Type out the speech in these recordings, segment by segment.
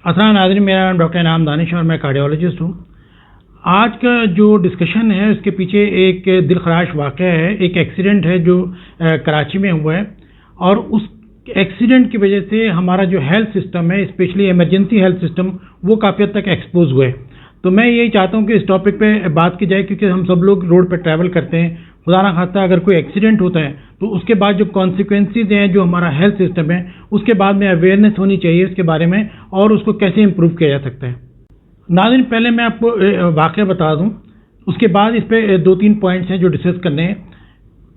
अस्सलाम नाज़रीन, मेरा नाम डॉक्टर इनाम दानिश और मैं कार्डियोलॉजिस्ट हूँ। आज का जो डिस्कशन है उसके पीछे एक दिलखराश वाक़या है, एक एक्सीडेंट है जो कराची में हुआ है और उस एक्सीडेंट की वजह से हमारा जो हेल्थ सिस्टम है, स्पेशली इमरजेंसी हेल्थ सिस्टम, वो काफ़ी हद तक एक्सपोज हुए। तो मैं यही चाहता हूँ कि इस टॉपिक पे बात की जाए, क्योंकि हम सब लोग रोड पे ट्रैवल करते हैं, खुदा ना खास्ता अगर कोई एक्सीडेंट होता है तो उसके बाद जो कॉन्सिक्वेंसेज हैं, जो हमारा हेल्थ सिस्टम है, उसके बाद में अवेयरनेस होनी चाहिए उसके बारे में और उसको कैसे इम्प्रूव किया जा सकता है। नाज़रीन, पहले मैं आपको वाक़या बता दूं, उसके बाद इस पे 2-3 पॉइंट्स हैं जो डिस्कस करने हैं।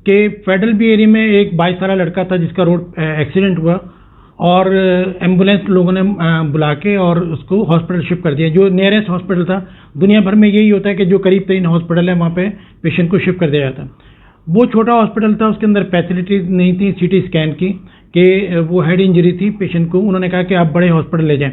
कि फेडरल बी एरिया में एक 22 साल लड़का था जिसका रोड एक्सीडेंट हुआ और एम्बुलेंस लोगों ने बुला के और उसको हॉस्पिटल शिफ्ट कर दिया। जो नियरेस्ट हॉस्पिटल था, दुनिया भर में यही होता है कि जो करीब तरीन हॉस्पिटल है वहाँ पे पेशेंट को शिफ्ट कर दिया जाता। वो छोटा हॉस्पिटल था, उसके अंदर फैसिलिटीज़ नहीं थी सीटी स्कैन की, कि वो हेड इंजरी थी पेशेंट को। उन्होंने कहा कि आप बड़े हॉस्पिटल ले जाएं।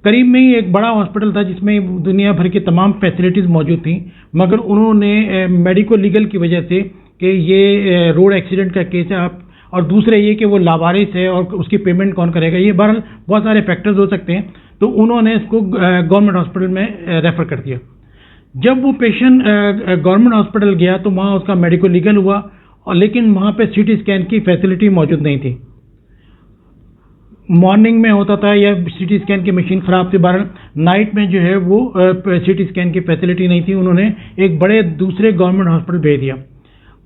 करीब में ही एक बड़ा हॉस्पिटल था जिसमें दुनिया भर की तमाम फैसिलिटीज़ मौजूद थी, मगर उन्होंने मेडिको लीगल की वजह से कि ये रोड एक्सीडेंट का केस है आप, और दूसरे ये कि वो लावारिस है और उसकी पेमेंट कौन करेगा, ये बहरहाल बहुत सारे फैक्टर्स हो सकते हैं, तो उन्होंने इसको गवर्नमेंट हॉस्पिटल में रेफ़र कर दिया। जब वो पेशेंट गवर्नमेंट हॉस्पिटल गया तो वहाँ उसका मेडिको लीगल हुआ, और लेकिन वहाँ पे सीटी स्कैन की फैसिलिटी मौजूद नहीं थी। मॉर्निंग में होता था या सीटी स्कैन की मशीन ख़राब थी, बहरहाल नाइट में जो है वो सीटी स्कैन की फैसिलिटी नहीं थी। उन्होंने एक बड़े दूसरे गवर्नमेंट हॉस्पिटल भेज दिया।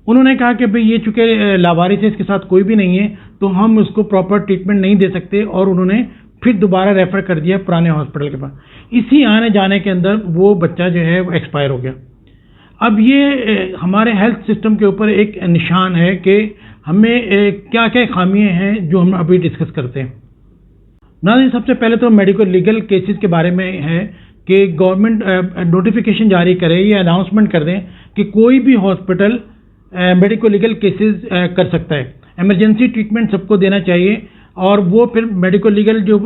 उन्होंने कहा कि भाई ये चूँकि लावारिस है, इसके साथ कोई भी नहीं है, तो हम उसको प्रॉपर ट्रीटमेंट नहीं दे सकते, और उन्होंने फिर दोबारा रेफ़र कर दिया पुराने हॉस्पिटल के पास। इसी आने जाने के अंदर वो बच्चा जो है वो एक्सपायर हो गया। अब ये हमारे हेल्थ सिस्टम के ऊपर एक निशान है कि हमें क्या क्या खामियाँ हैं जो हम अभी डिस्कस करते हैं। नाज़रीन, सबसे पहले तो मेडिकल लीगल केसेस के बारे में है कि गवर्नमेंट नोटिफिकेशन जारी करे या अनाउंसमेंट कर दें कि कोई भी हॉस्पिटल मेडिको लीगल केसेस कर सकता है। इमरजेंसी ट्रीटमेंट सबको देना चाहिए, और वो फिर मेडिको लीगल जो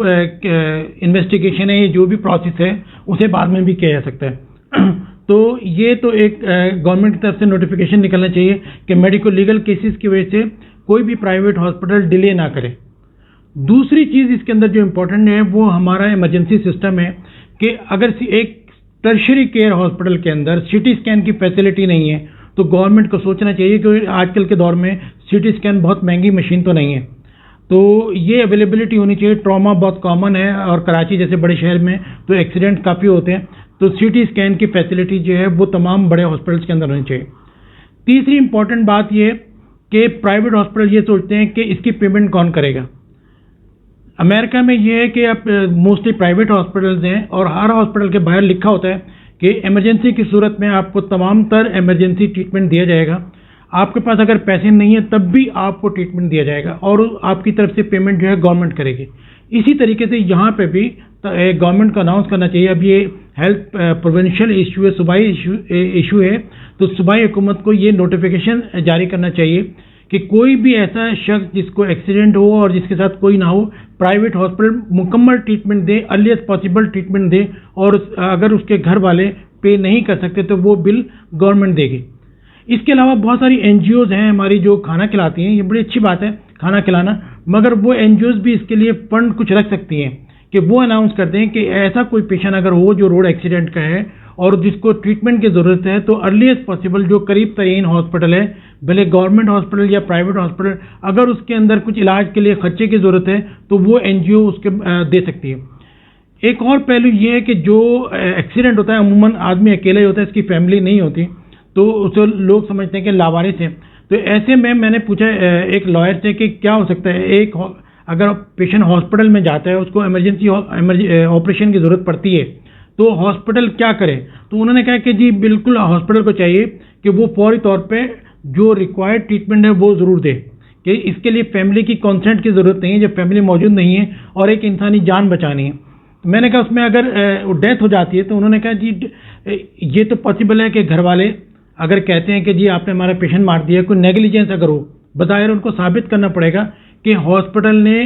इन्वेस्टिगेशन है, जो भी प्रोसेस है, उसे बाद में भी किया जा सकता है। तो ये तो एक गवर्नमेंट की तरफ से नोटिफिकेशन निकलना चाहिए कि मेडिको लीगल केसेस की वजह से कोई भी प्राइवेट हॉस्पिटल डिले ना करे। दूसरी चीज़ इसके अंदर जो इम्पोर्टेंट है वो हमारा इमरजेंसी सिस्टम है कि अगर एक टर्शरी केयर हॉस्पिटल के अंदर सीटी स्कैन की फैसिलिटी नहीं है तो गवर्नमेंट को सोचना चाहिए कि आजकल के दौर में सीटी स्कैन बहुत महंगी मशीन तो नहीं है, तो ये अवेलेबिलिटी होनी चाहिए। ट्रॉमा बहुत कॉमन है और कराची जैसे बड़े शहर में तो एक्सीडेंट काफ़ी होते हैं, तो सीटी स्कैन की फैसिलिटी जो है वो तमाम बड़े हॉस्पिटल्स के अंदर होनी चाहिए। तीसरी इंपॉर्टेंट बात ये कि प्राइवेट हॉस्पिटल ये सोचते हैं कि इसकी पेमेंट कौन करेगा। अमेरिका में ये है कि अब मोस्टली प्राइवेट हॉस्पिटल्स हैं और हर हॉस्पिटल के बाहर लिखा होता है कि इमरजेंसी की सूरत में आपको तमाम तर इमरजेंसी ट्रीटमेंट दिया जाएगा। आपके पास अगर पैसे नहीं है तब भी आपको ट्रीटमेंट दिया जाएगा और आपकी तरफ से पेमेंट जो है गवर्नमेंट करेगी। इसी तरीके से यहाँ पे भी गवर्नमेंट को अनाउंस करना चाहिए। अब ये हेल्थ प्रोविंशियल इशू है, सूबाई इशू है, तो सूबाई हुकूमत को ये नोटिफिकेशन जारी करना चाहिए कि कोई भी ऐसा शख्स जिसको एक्सीडेंट हो और जिसके साथ कोई ना हो, प्राइवेट हॉस्पिटल मुकम्मल ट्रीटमेंट दे, अर्लीस्ट पॉसिबल ट्रीटमेंट दे, और अगर उसके घर वाले पे नहीं कर सकते तो वो बिल गवर्नमेंट देगी। इसके अलावा बहुत सारी एनजीओज़ हैं हमारी जो खाना खिलाती हैं, ये बड़ी अच्छी बात है खाना खिलाना, मगर वो एनजीओज़ भी इसके लिए फंड कुछ रख सकती हैं कि वो अनाउंस कर दें कि ऐसा कोई पेशेंट अगर हो जो रोड एक्सीडेंट का है और जिसको ट्रीटमेंट की ज़रूरत है, तो अर्लीस्ट पॉसिबल जो करीब तरीन हॉस्पिटल है, भले गवर्नमेंट हॉस्पिटल या प्राइवेट हॉस्पिटल, अगर उसके अंदर कुछ इलाज के लिए खर्चे की ज़रूरत है तो वो एनजीओ उसके दे सकती है। एक और पहलू ये है कि जो एक्सीडेंट होता है अमूमन आदमी अकेला ही होता है, इसकी फैमिली नहीं होती, तो उसे लोग समझते हैं कि लावारिस है। तो ऐसे में मैंने पूछा एक लॉयर से कि क्या हो सकता है, एक अगर पेशेंट हॉस्पिटल में जाता है, उसको इमरजेंसी ऑपरेशन की ज़रूरत पड़ती है, तो हॉस्पिटल क्या करे। तो उन्होंने कहा कि जी बिल्कुल हॉस्पिटल को चाहिए कि वो फौरी तौर पे जो रिक्वायर्ड ट्रीटमेंट है वो ज़रूर दे, कि इसके लिए फैमिली की कंसेंट की ज़रूरत नहीं है जब फैमिली मौजूद नहीं है और एक इंसानी जान बचानी है। तो मैंने कहा उसमें अगर डेथ हो जाती है, तो उन्होंने कहा जी ये तो पॉसिबल है कि घर वाले अगर कहते हैं कि जी आपने हमारा पेशेंट मार दिया, कोई नेग्लिजेंस अगर हो, बताया उनको साबित करना पड़ेगा कि हॉस्पिटल ने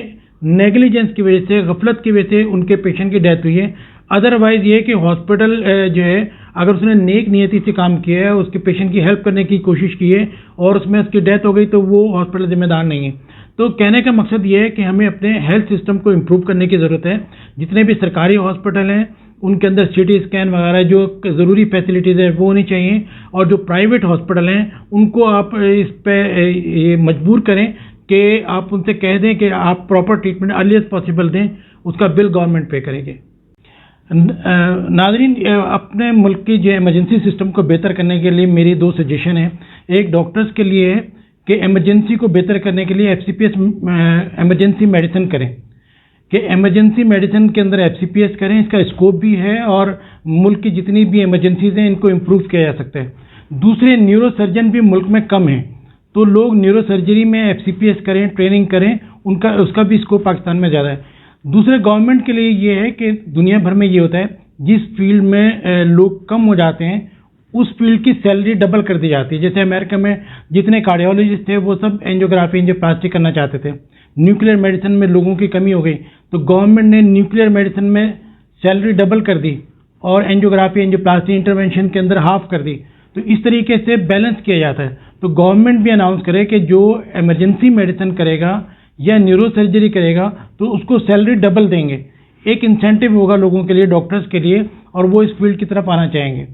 नेग्लिजेंस की वजह से, गफलत की वजह से उनके पेशेंट की डेथ हुई है। अदरवाइज़ ये कि हॉस्पिटल जो है अगर उसने नेक नियति से काम किया है, उसके पेशेंट की हेल्प करने की कोशिश की है और उसमें उसकी डेथ हो गई, तो वो हॉस्पिटल जिम्मेदार नहीं है। تو کہنے کا مقصد یہ ہے کہ ہمیں اپنے ہیلتھ سسٹم کو امپروو کرنے کی ضرورت ہے. جتنے بھی سرکاری ہاسپٹل ہیں ان کے اندر سی ٹی اسکین وغیرہ جو ضروری فیسلٹیز ہیں وہ ہونی چاہیے, اور جو پرائیویٹ ہاسپٹل ہیں ان کو آپ اس پہ یہ مجبور کریں کہ آپ ان سے کہہ دیں کہ آپ proper treatment early as possible دیں, اس کا بل گورنمنٹ پے کرے گی. ناظرین, اپنے ملک کی جو ایمرجنسی سسٹم کو بہتر کرنے کے لیے میری 2 سجیشن ہیں. ایک ڈاکٹرز کے لیے ہے کہ ایمرجنسی کو بہتر کرنے کے لیے F C P S emergency medicine کریں, کہ ایمرجنسی میڈیسن کے اندر ایف سی پی ایس کریں. اس کا اسکوپ بھی ہے اور ملک کی جتنی بھی ایمرجنسیز ہیں ان کو امپروو کیا جا سکتا ہے. دوسرے, نیورو سرجن بھی ملک میں کم ہیں, تو لوگ نیورو سرجری میں ایف سی پی ایس کریں, ٹریننگ کریں, اس کا بھی اسکوپ پاکستان میں زیادہ ہے. دوسرے, گورنمنٹ کے لیے یہ ہے کہ دنیا بھر میں یہ ہوتا ہے جس فیلڈ میں لوگ کم ہو جاتے ہیں اس فیلڈ کی سیلری ڈبل کر دی جاتی ہے. جیسے امریکہ میں جتنے کارڈیولوجسٹ تھے وہ سب اینجیوگرافی اینجیوپلاسٹی کرنا چاہتے تھے. نیوکلیئر میڈیسن میں لوگوں کی کمی ہو گئی تو گورنمنٹ نے نیوکلیئر میڈیسن میں سیلری ڈبل کر دی اور اینجیوگرافی اینجیوپلاسٹی انٹرونشن کے اندر ہاف کر دی. تو اس طریقے سے بیلنس کیا جاتا ہے. تو گورنمنٹ بھی اناؤنس کرے کہ جو ایمرجنسی میڈیسن کرے گا یا نیورو سرجری کرے گا تو اس کو سیلری ڈبل دیں گے. ایک انسینٹیو ہوگا لوگوں کے لیے, ڈاکٹرز کے لیے, اور وہ اس فیلڈ کی طرف آنا چاہیں گے.